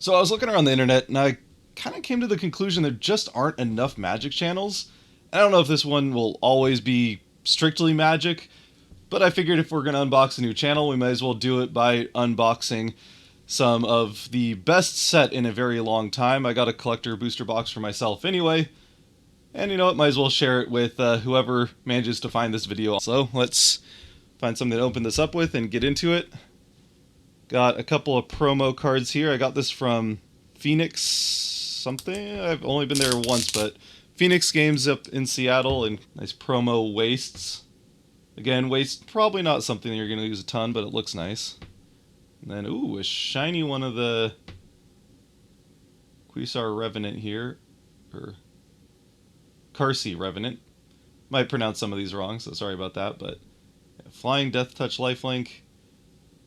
So I was looking around the internet and I kind of came to the conclusion there just aren't enough Magic channels. I don't know if this one will always be strictly Magic, but I figured if we're going to unbox a new channel, we might as well do it by unboxing some of the best set in a very long time. I got a collector booster box for myself anyway, and you know what, might as well share it with whoever manages to find this video. So let's find something to open this up with and get into it. Got a couple of promo cards here. I got this from Phoenix something. I've only been there once, but Phoenix Games up in Seattle, and nice promo wastes. Again, waste probably not something you're going to use a ton, but it looks nice. And then, ooh, a shiny one of the Quasar Revenant here, or Carsey Revenant. Might pronounce some of these wrong, so sorry about that, but yeah, Flying Death Touch Lifelink.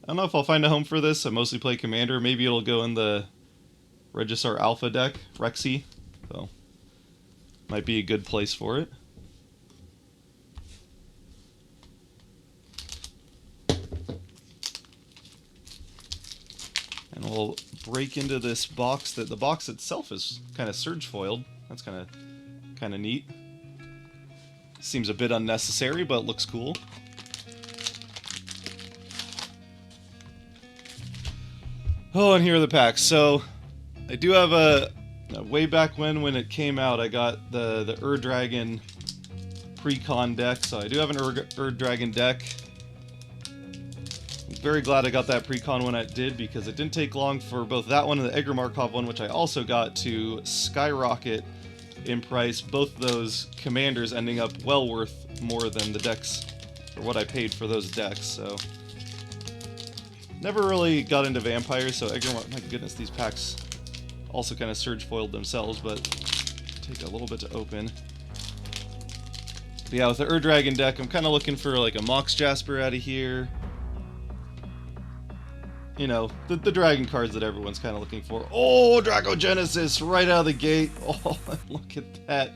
I don't know if I'll find a home for this. I mostly play Commander. Maybe it'll go in the Regisar Alpha deck, Rexy. So, might be a good place for it. And we'll break into this box. The box itself is kind of surge foiled. That's kind of neat. Seems a bit unnecessary, but it looks cool. Oh, and here are the packs. So, I do have a way back when it came out, I got the Dragon pre-con deck. So I do have an Dragon deck. I'm very glad I got that pre-con when I did, because it didn't take long for both that one and the Edgar Markov one, which I also got, to skyrocket in price. Both those commanders ending up well worth more than the decks, or what I paid for those decks. So never really got into vampires, so Edgar, my goodness, these packs also kind of surge foiled themselves, but take a little bit to open. But yeah, with the Dragon deck, I'm kind of looking for like a Mox Jasper out of here. You know, the dragon cards that everyone's kind of looking for. Oh, Dracogenesis right out of the gate. Oh, look at that.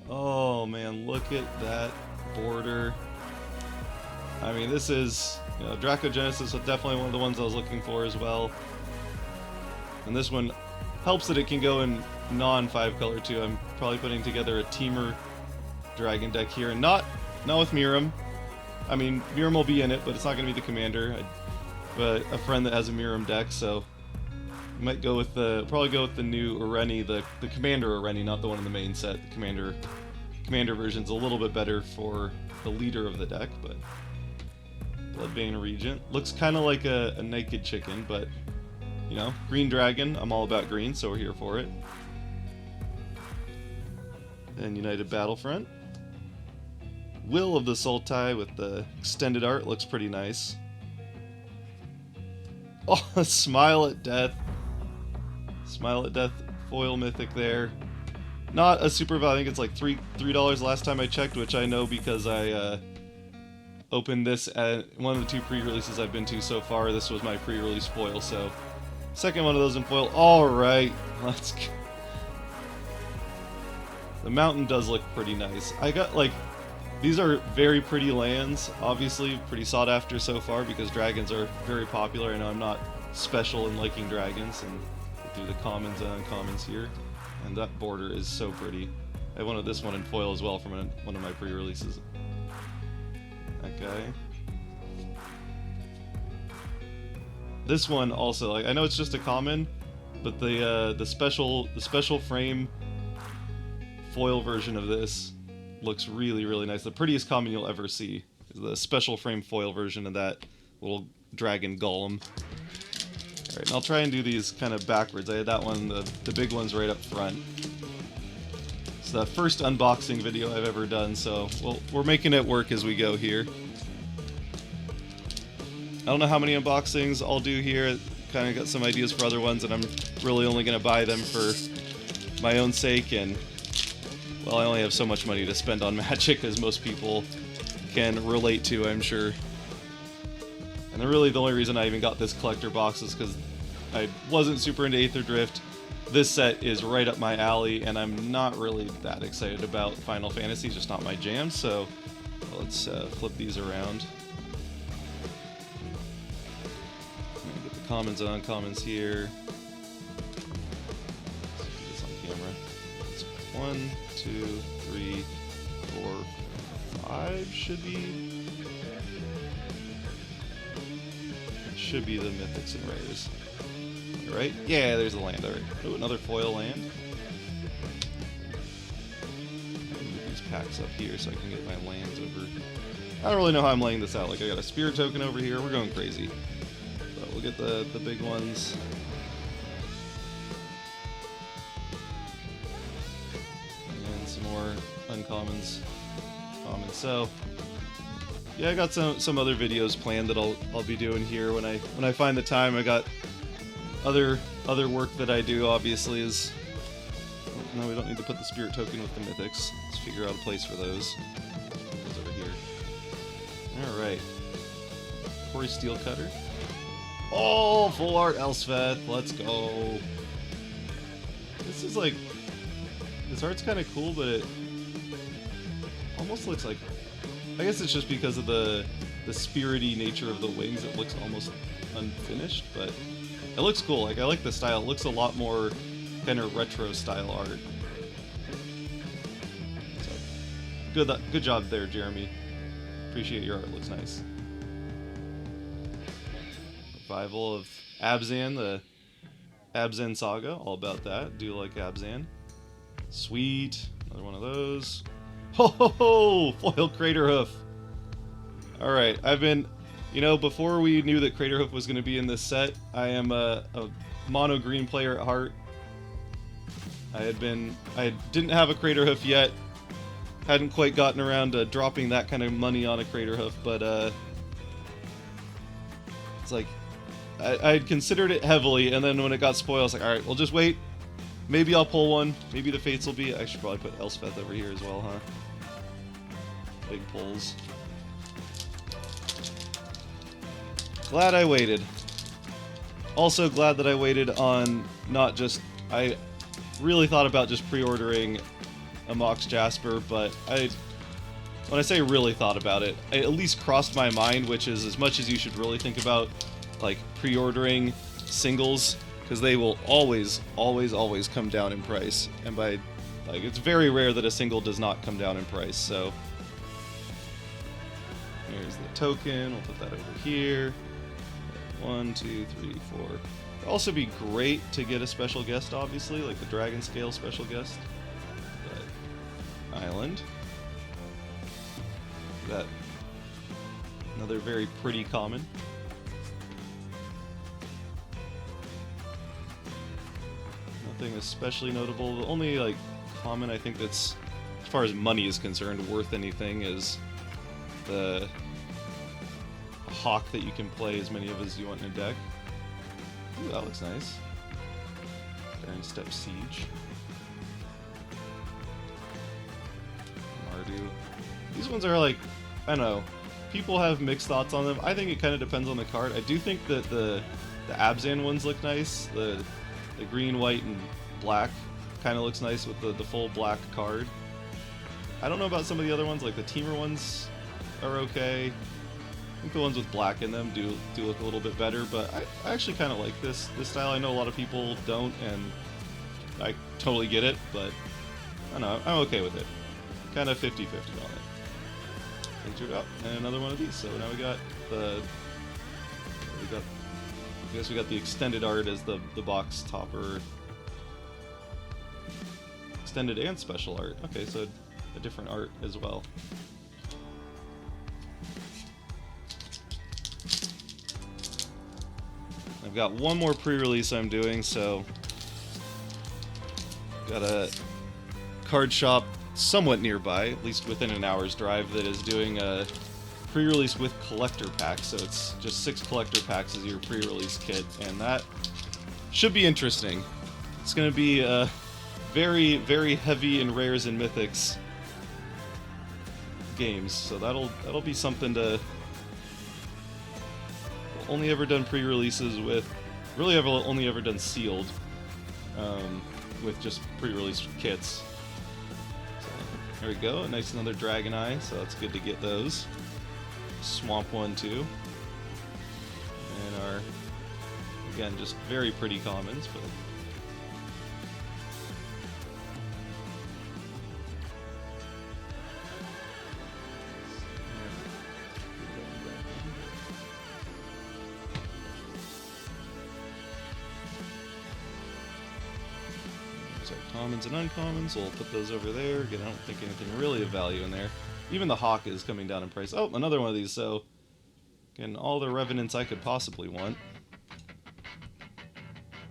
Oh man, look at that border. I mean, this is, you know, Dracogenesis was definitely one of the ones I was looking for as well. And this one helps that it can go in non-5 color too. I'm probably putting together a Teamer Dragon deck here, and not with Miram. I mean, Miram will be in it, but it's not going to be the commander. But a friend that has a Miram deck, so I might go with probably go with the new Areni, the commander Areni, not the one in the main set. The commander version's a little bit better for the leader of the deck, but Bloodbane Regent looks kind of like a naked chicken, but you know, green dragon. I'm all about green, so we're here for it. And United Battlefront. Will of the Sultai with the extended art looks pretty nice. Oh, Smile at Death. Smile at Death foil mythic there. Not a super value. I think it's like $3 last time I checked, which I know because I opened this at one of the 2 pre-releases I've been to so far. This was my pre-release foil, so second one of those in foil. Alright, let's go. The mountain does look pretty nice. I got, like, these are very pretty lands, obviously pretty sought after so far because dragons are very popular. I know I'm not special in liking dragons, and through the commons and uncommons here. And that border is so pretty. I wanted this one in foil as well from one of my pre-releases. Okay. This one also, like, I know it's just a common, but the special frame foil version of this looks really, really nice. The prettiest common you'll ever see is the special frame foil version of that little dragon golem. Alright, and I'll try and do these kind of backwards. I had that one, the big one's right up front. It's the first unboxing video I've ever done, so we're making it work as we go here. I don't know how many unboxings I'll do here. Kind of got some ideas for other ones, and I'm really only going to buy them for my own sake, and well, I only have so much money to spend on Magic, as most people can relate to, I'm sure. And really the only reason I even got this collector box is because I wasn't super into Aether Drift. This set is right up my alley, and I'm not really that excited about Final Fantasy, just not my jam, so let's flip these around. Get the commons and uncommons here. 1, 2, 3, 4, 5 should be the mythics and rares. Right? Yeah, there's a land. Alright. Oh, another foil land. Move these packs up here so I can get my lands over. I don't really know how I'm laying this out. Like, I got a spirit token over here. We're going crazy. So we'll get the big ones. And some more uncommons. Common. So yeah, I got some other videos planned that I'll be doing here when I find the time. I got other work that I do, obviously, is... No, we don't need to put the spirit token with the mythics. Let's figure out a place for those. Goes over here. Alright. Quarry Steel Cutter. Oh, full art Elspeth. Let's go. This is like... This art's kind of cool, but it almost looks like... I guess it's just because of the spirity nature of the wings, it looks almost unfinished, but it looks cool. Like, I like the style. It looks a lot more kind of retro style art. So, good job there, Jeremy. Appreciate your art. Looks nice. Revival of Abzan, the Abzan Saga. All about that. Do like Abzan. Sweet. Another one of those. Ho ho ho! Foil Craterhoof. Alright, I've been... You know, before we knew that Craterhoof was going to be in this set, I am a mono green player at heart. I didn't have a Craterhoof yet. Hadn't quite gotten around to dropping that kind of money on a Craterhoof, but it's like I had considered it heavily, and then when it got spoiled, I was like, alright, we'll just wait. Maybe I'll pull one. Maybe the fates will be... I should probably put Elspeth over here as well, huh? Big pulls. Glad I waited. Also glad that I waited on not just... I really thought about just pre-ordering a Mox Jasper, but when I say really thought about it, it at least crossed my mind, which is as much as you should really think about, like, pre-ordering singles, because they will always, always, always come down in price. And by, like, it's very rare that a single does not come down in price, so... Here's the token, we'll put that over here. 1, 2, 3, 4. It'd also be great to get a special guest, obviously, like the Dragon Scale special guest. But Island. That another very pretty common. Nothing especially notable. The only like common I think that's, as far as money is concerned, worth anything is the hawk that you can play as many of as you want in a deck. Ooh, that looks nice. Baron Step Siege. Mardu. These ones are like, I don't know, people have mixed thoughts on them. I think it kind of depends on the card. I do think that the Abzan ones look nice. The green, white, and black kind of looks nice with the full black card. I don't know about some of the other ones, like the Teamer ones are okay. I think the ones with black in them do look a little bit better, but I actually kind of like this style. I know a lot of people don't, and I totally get it, but I don't know, I'm okay with it. Kind of 50-50 on it. Oh, and another one of these. So now we got I guess we got the extended art as the box topper. Extended and special art. Okay, so a different art as well. I've got one more pre-release I'm doing, so got a card shop somewhat nearby, at least within an hour's drive, that is doing a pre-release with collector packs. So it's just 6 collector packs as your pre-release kit, and that should be interesting. It's going to be very, very heavy in rares and mythics games, so that'll be something to... Only ever done pre-releases with, really ever only ever done sealed, with just pre-release kits. So, there we go, a nice another Dragon Eye, so it's good to get those. Swamp one too. And our, again, just very pretty commons, but sorry, commons and uncommons. We'll put those over there. Again, I don't think anything really of value in there. Even the Hawk is coming down in price. Oh, another one of these. So, again, all the Revenants I could possibly want.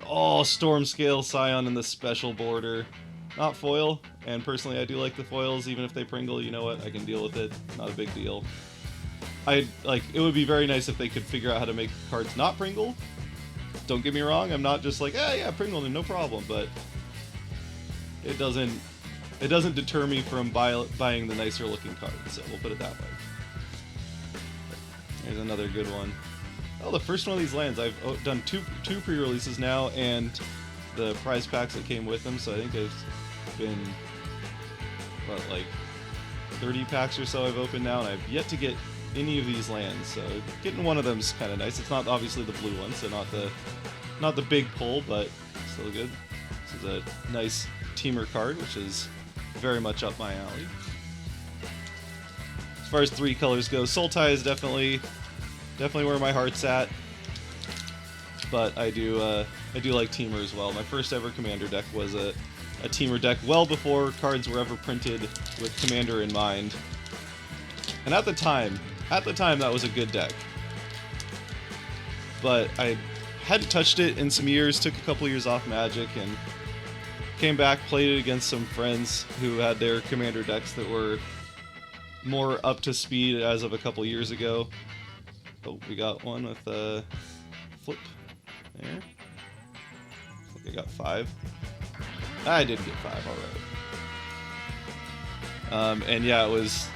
Oh, Storm Scale Scion in the special border. Not foil, and personally I do like the foils, even if they Pringle, you know what, I can deal with it. Not a big deal. It would be very nice if they could figure out how to make cards not Pringle. Don't get me wrong, I'm not just like, yeah, Pringle, no problem, but it doesn't deter me from buying the nicer looking cards, so we'll put it that way. Here's another good one. Oh, the first one of these lands. I've done two pre-releases now, and the prize packs that came with them, so I think I've been, what, like 30 packs or so I've opened now, and I've yet to get any of these lands, so getting one of them's kind of nice. It's not obviously the blue one, so not the big pull, but still good. This is a nice teamer card, which is very much up my alley. As far as 3 colors go, Sultai is definitely where my heart's at, but I do like teamer as well. My first ever commander deck was a teamer deck well before cards were ever printed with commander in mind, and at the time that was a good deck, but I hadn't touched it in some years, took a couple years off Magic, and came back, played it against some friends who had their commander decks that were more up to speed as of a couple years ago. Oh, we got one with a flip there. I think I got 5. I did get 5, alright. And yeah, it was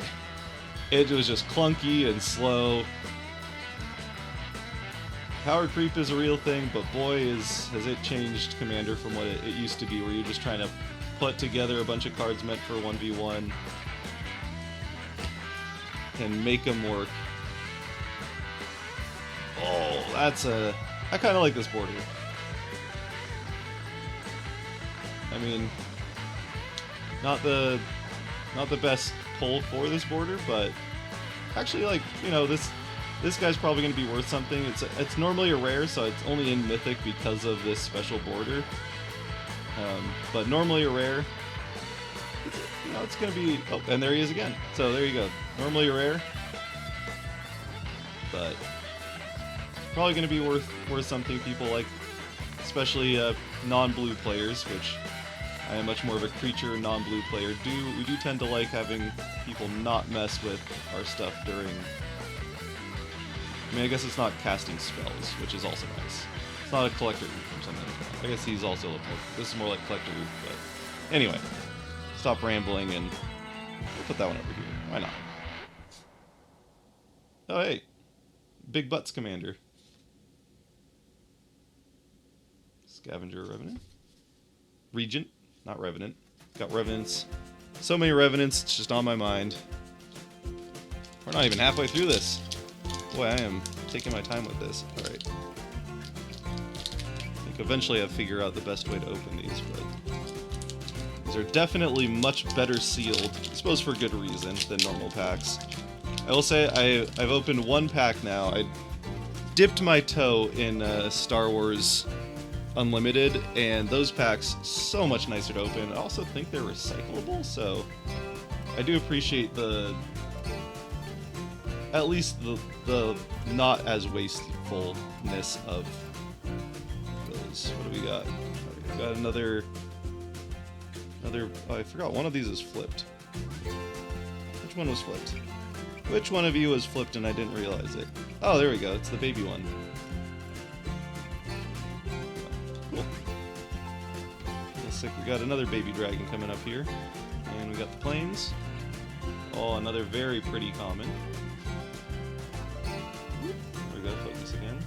just clunky and slow. Power creep is a real thing, but boy, has it changed Commander from what it used to be, where you're just trying to put together a bunch of cards meant for 1v1 and make them work. Oh, I kind of like this border. I mean, not the best pull for this border, but actually, like, you know, this guy's probably going to be worth something. It's normally a rare, so it's only in Mythic because of this special border. But normally a rare, it's going to be... Oh, and there he is again. So there you go. Normally a rare, but probably going to be worth something. People like, especially non-blue players, which I am much more of a creature non-blue player. We do tend to like having people not mess with our stuff during... I mean, I guess it's not casting spells, which is also nice. It's not a collector roof or something. I guess he's also this is more like collector roof, but anyway, stop rambling and we'll put that one over here. Why not? Oh hey, Big Butts Commander. Scavenger Revenant. Regent, not Revenant. Got Revenants. So many Revenants, it's just on my mind. We're not even halfway through this. Boy, I am taking my time with this. Alright. I think eventually I'll figure out the best way to open these, but these are definitely much better sealed, I suppose for good reason, than normal packs. I will say I've opened one pack now. I dipped my toe in Star Wars Unlimited, and those packs so much nicer to open. I also think they're recyclable, so I do appreciate at least the not as wastefulness of those. What do we got? We got another. Oh, I forgot one of these is flipped. Which one was flipped? Which one of you was flipped and I didn't realize it? Oh, there we go. It's the baby one. Cool. Looks like we got another baby dragon coming up here, and we got the plains. Oh, another very pretty common. Focus again.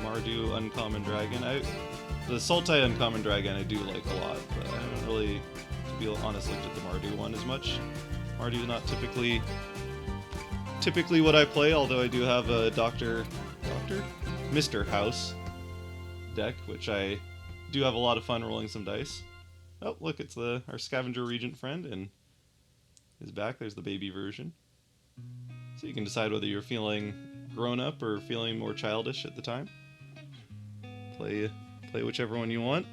Mardu Uncommon Dragon. The Sultai Uncommon Dragon I do like a lot, but I haven't really, to be honest, looked at the Mardu one as much. Mardu not typically what I play, although I do have a Mr. House deck, which I do have a lot of fun rolling some dice. Oh, look, it's our Scavenger Regent friend, and his back, there's the baby version. So you can decide whether you're feeling grown up or feeling more childish at the time. Play whichever one you want.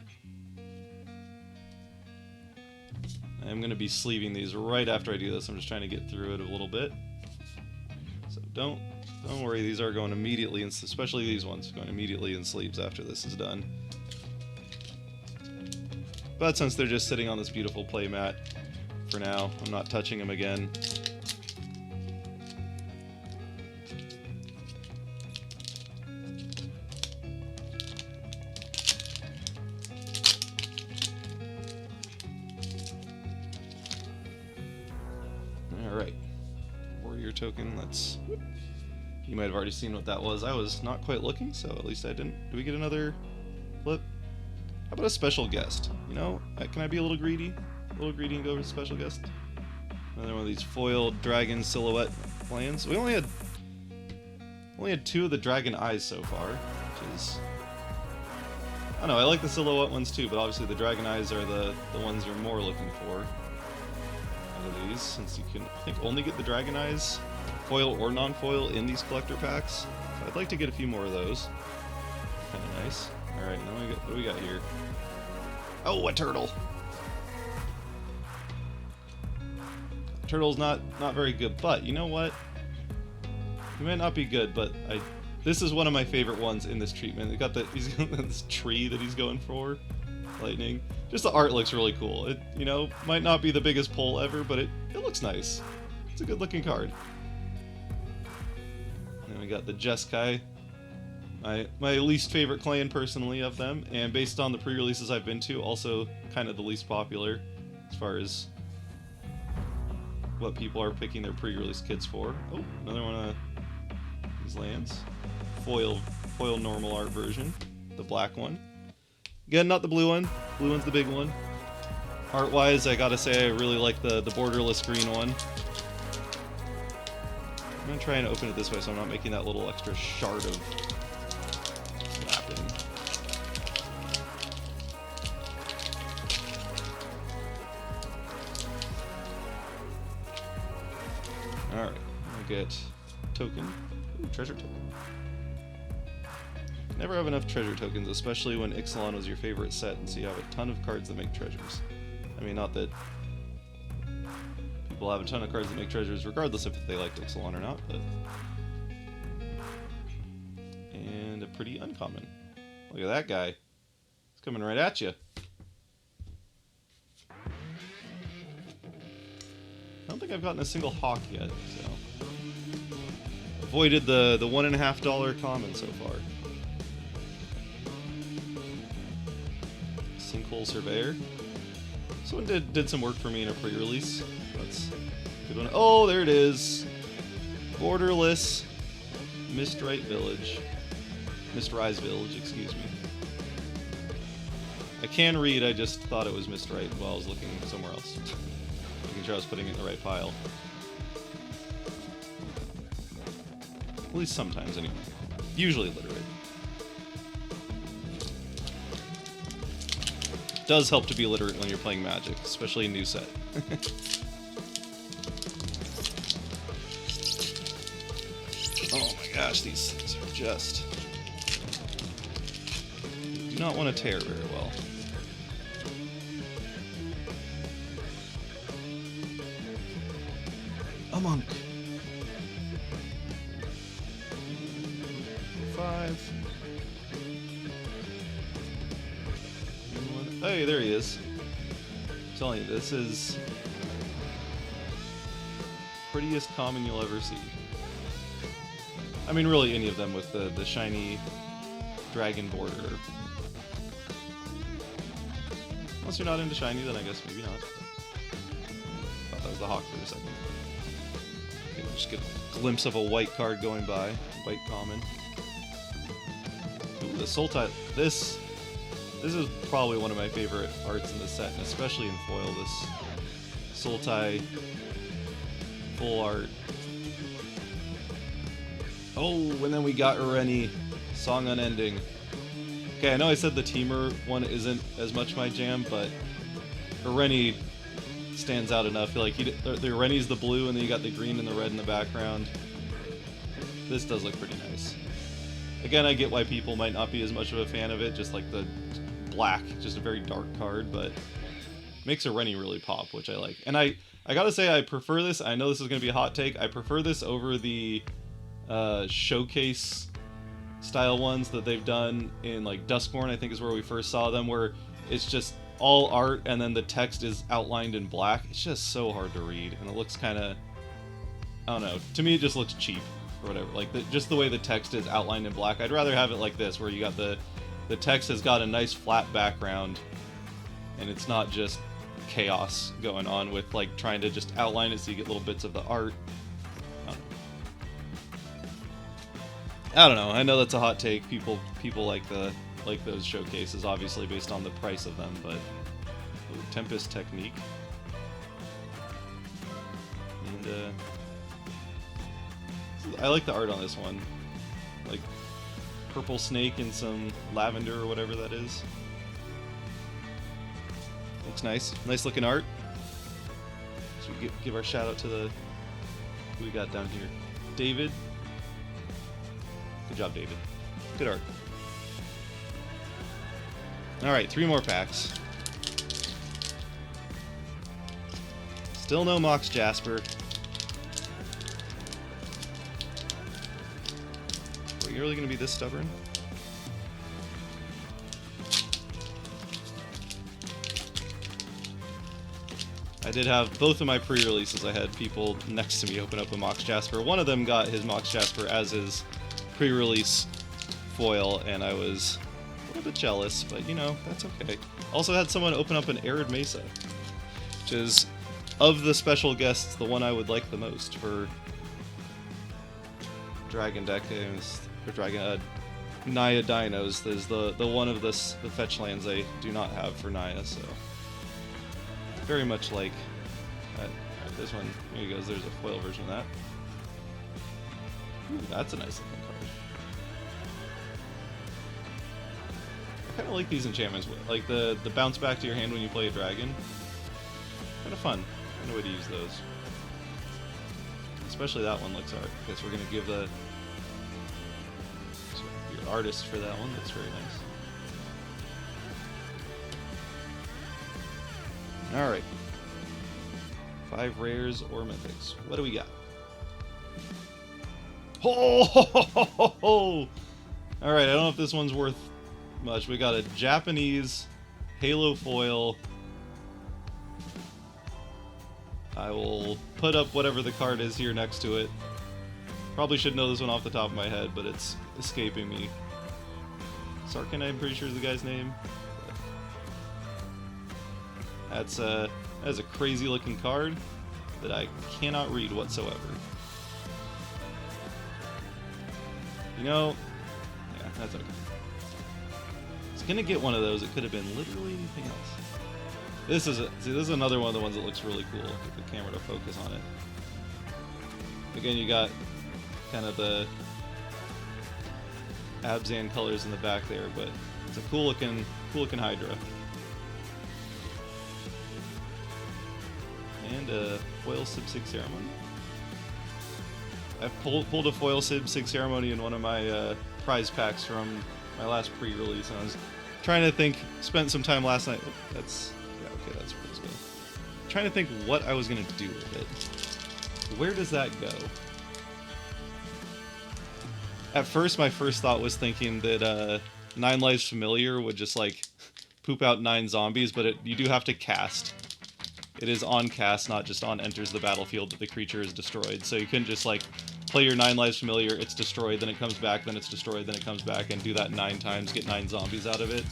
I'm going to be sleeving these right after I do this. I'm just trying to get through it a little bit. So don't worry, these are going immediately, especially these ones, going immediately in sleeves after this is done. But since they're just sitting on this beautiful play mat for now, I'm not touching them again. Alright, warrior token, let's... You might have already seen what that was. I was not quite looking, so at least I didn't. Do we get another flip? How about a special guest? You know, can I be a little greedy? A little greedy and go for a special guest? Another one of these foil dragon silhouette plans. We only had two of the dragon eyes so far, which is... I don't know, I like the silhouette ones too, but obviously the dragon eyes are the ones you're more looking for out of these, since you can, I think, only get the dragon eyes, foil or non-foil, in these collector packs. So I'd like to get a few more of those. Kind of nice. Alright, now what do we got here? Oh, a turtle! Turtle's not very good, but you know what? He might not be good, but this is one of my favorite ones in this treatment. He's got this tree that he's going for. Lightning. Just the art looks really cool. It, you know, might not be the biggest pull ever, but it looks nice. It's a good looking card. And then we got the Jeskai. My least favorite clan, personally, of them, and based on the pre-releases I've been to, also kind of the least popular as far as what people are picking their pre-release kits for. Oh, another one of these lands. Foil normal art version. The black one. Again, not the blue one. Blue one's the big one. Art-wise, I gotta say I really like the borderless green one. I'm gonna try and open it this way so I'm not making that little extra shard of wrapping. Alright, I'll get token. Ooh, treasure token. Never have enough treasure tokens, especially when Ixalan was your favorite set, and so you have a ton of cards that make treasures. I mean, not that people have a ton of cards that make treasures regardless if they like Ixalan or not, but... And a pretty uncommon. Look at that guy. He's coming right at you. I don't think I've gotten a single hawk yet, so... Avoided the $1.50 common so far. Sinkhole Surveyor. This one did some work for me in a pre-release. That's a good one. Oh, there it is. Borderless Mistrise Village, excuse me. I can read, I just thought it was Mistrise while I was looking somewhere else. Making sure I was putting it in the right pile. At least sometimes, anyway. Usually literate. Does help to be literate when you're playing Magic, especially a new set. Oh my gosh, these things are just... do not want to tear very well. A monk. 5. Hey, there he is. I'm telling you, this is prettiest common you'll ever see. I mean, really any of them with the shiny dragon border. Unless you're not into shiny, then I guess maybe not. Thought that was the hawk for a second. You can just get a glimpse of a white card going by. White common. Ooh, the Sultai. This is probably one of my favorite arts in the set, and especially in foil, this Sultai full art. Oh, and then we got Ureni, Song Unending. Okay, I know I said the Teamer one isn't as much my jam, but Ureni stands out enough. I feel like the Ureni's the blue, and then you got the green and the red in the background. This does look pretty nice. Again, I get why people might not be as much of a fan of it, just like the black, just a very dark card, but makes a Rennie really pop, which I like. And I gotta say, I prefer this. I know this is gonna be a hot take. I prefer this over the showcase style ones that they've done in like Duskborn, I think is where we first saw them, where it's just all art and then the text is outlined in black. It's just so hard to read, and it looks kind of, I don't know, to me it just looks cheap or whatever. Like just the way the text is outlined in black. I'd rather have it like this, where you got the text has got a nice flat background and it's not just chaos going on with like trying to just outline it so you get little bits of the art. I don't know. I know that's a hot take. People like those showcases, obviously based on the price of them. But ooh, Tempest Technique, and I like the art on this one, like purple snake and some lavender or whatever that is. Looks nice. Nice looking art. Should we give our shout out to the who we got down here, David. Good job, David. Good art. Alright, 3 more packs. Still no Mox Jasper. Are you really going to be this stubborn? I did have both of my pre-releases. I had people next to me open up a Mox Jasper. One of them got his Mox Jasper as his pre-release foil, and I was a little bit jealous, but you know, that's okay. Also had someone open up an Arid Mesa, which is, of the special guests, the one I would like the most for Dragon deck games, or Dragon Naya Dinos. There's the one of the fetch lands I do not have for Naya, so very much like this one. Here he goes. There's a foil version of that. Ooh, that's a nice looking card. I kind of like these enchantments, like the bounce back to your hand when you play a dragon. Kind of fun. Kind of way to use those. Especially that one looks art. I guess we're gonna give your artist for that one. That's very nice. All right. 5 rares or mythics. What do we got? Oh! All right. I don't know if this one's worth much. We got a Japanese Halo foil. I will put up whatever the card is here next to it. Probably should know this one off the top of my head, but it's escaping me. Sarkin, I'm pretty sure is the guy's name. That's a crazy looking card that I cannot read whatsoever. You know, yeah, that's okay. I was gonna get one of those. It could have been literally anything else. This is another one of the ones that looks really cool. Get the camera to focus on it. Again, you got kind of the Abzan colors in the back there, but it's a cool looking Hydra. And a foil Sib-Sig Ceremony. I've pulled a foil Sib-Sig Ceremony in one of my prize packs from my last pre-release, and I was trying to think. Spent some time last night. Oh, that's okay. That's where it's going. Trying to think what I was gonna do with it. Where does that go? At first, my first thought was thinking that 9 Lives Familiar would just like poop out 9 zombies, but you do have to cast. It is on cast, not just on enters the battlefield that the creature is destroyed. So you couldn't just like play your 9 Lives Familiar, it's destroyed, then it comes back, then it's destroyed, then it comes back, and do that 9 times, get 9 zombies out of it.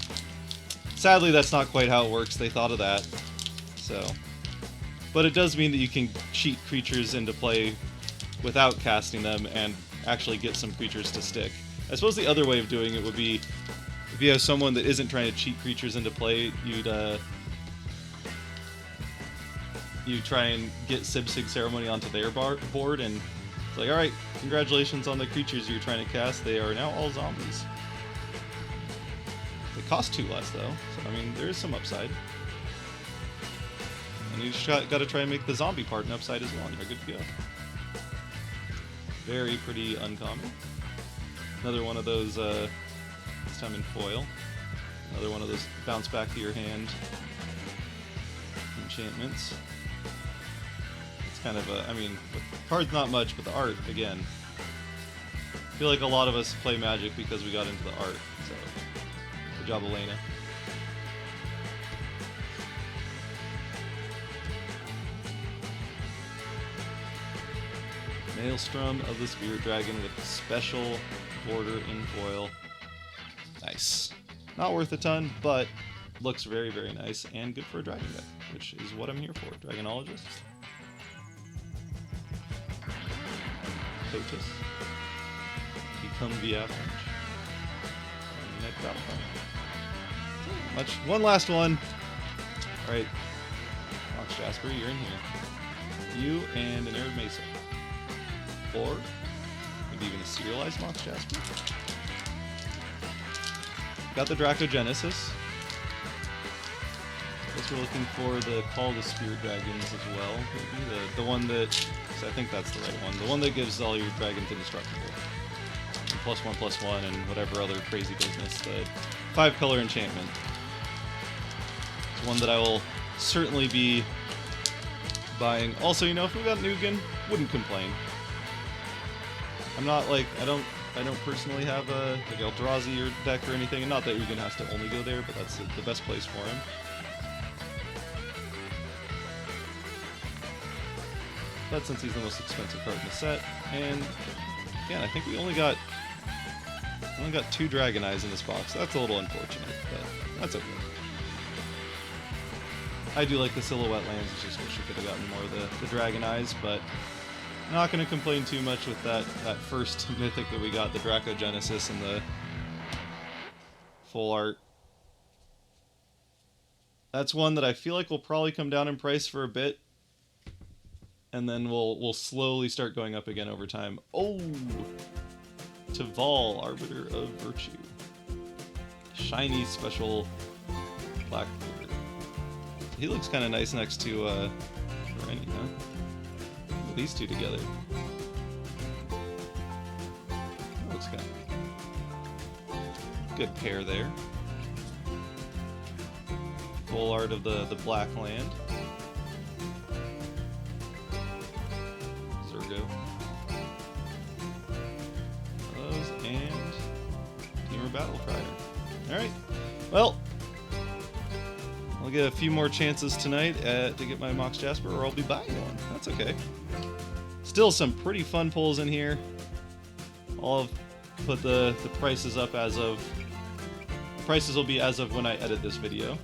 Sadly, that's not quite how it works. They thought of that. So, but it does mean that you can cheat creatures into play without casting them and actually get some creatures to stick. I suppose the other way of doing it would be if you have someone that isn't trying to cheat creatures into play, you try and get Sib-Sig Ceremony onto their board, and it's like, alright, congratulations on the creatures you're trying to cast, they are now all zombies. They cost 2 less though, so I mean, there is some upside. And you just got to try and make the zombie part an upside as well, and you're good to go. Very pretty uncommon. Another one of those, this time in foil. Another one of those bounce back to your hand enchantments. It's kind of a, I mean, the card's not much, but the art, again. I feel like a lot of us play Magic because we got into the art, so good job, Elena. Maelstrom of the Spirit Dragon with special border in foil. Nice. Not worth a ton, but looks very, very nice and good for a dragon deck, which is what I'm here for. Dragonologist. Coatus. Become the Avalanche. Next Much. One last one. Alright. Mox Jasper, you're in here. You and an Arid Mesa. Or maybe even a serialized Mox Jasper. Got the Dracogenesis. Guess we're looking for the Call of the Spirit Dragons as well. Maybe the one that, I think that's the right one. The one that gives all your dragons indestructible. And +1/+1 and whatever other crazy business. The 5-color enchantment. It's one that I will certainly be buying. Also, you know, if we got Nugan, wouldn't complain. I'm not like, I don't personally have a like Eldrazi or deck or anything, and not that Ugin has to only go there, but that's the best place for him. But since he's the most expensive card in the set, and again, I think we only got 2 Dragon Eyes in this box. That's a little unfortunate, but that's okay. I do like the Silhouette lands. It's just wish we could have gotten more of the Dragon Eyes, but not going to complain too much with that first mythic that we got, the Dracogenesis and the full art. That's one that I feel like will probably come down in price for a bit, and then we'll slowly start going up again over time. Oh! Tival, Arbiter of Virtue. Shiny special black border. He looks kind of nice next to Rennie, huh? These two together. That looks kind of good pair there. Full art of the black land. Zergo. Those and Teamer Battlecry. Alright. Well, I'll get a few more chances tonight to get my Mox Jasper, or I'll be buying one. That's okay. Still some pretty fun pulls in here. I'll put the prices up as of... Prices will be as of when I edit this video.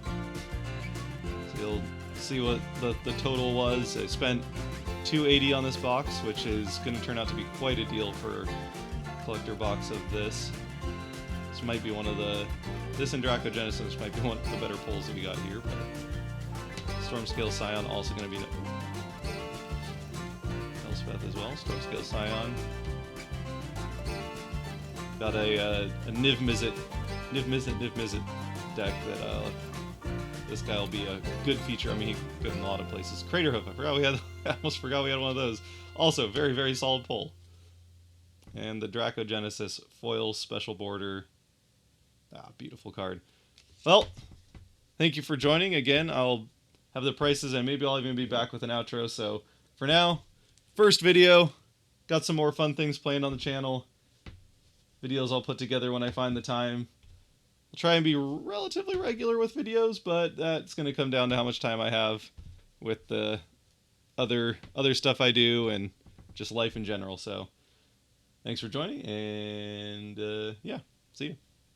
So you'll see what the total was. I spent $280 on this box, which is going to turn out to be quite a deal for a collector box of this. This might be one of the... This and Dracogenesis might be one of the better pulls that we got here, but Stormscale Scion also going to be... Elspeth as well, Stormscale Scion. Got a Niv Mizzet deck that this guy will be a good feature. I mean, he's good in a lot of places. Craterhoof, I almost forgot we had one of those. Also, very, very solid pull. And the Dracogenesis foil special border. Beautiful card. Well, thank you for joining. Again, I'll have the prices, and maybe I'll even be back with an outro. So, for now, first video. Got some more fun things planned on the channel. Videos I'll put together when I find the time. I'll try and be relatively regular with videos, but that's going to come down to how much time I have with the other stuff I do and just life in general. So, thanks for joining, and yeah, see you.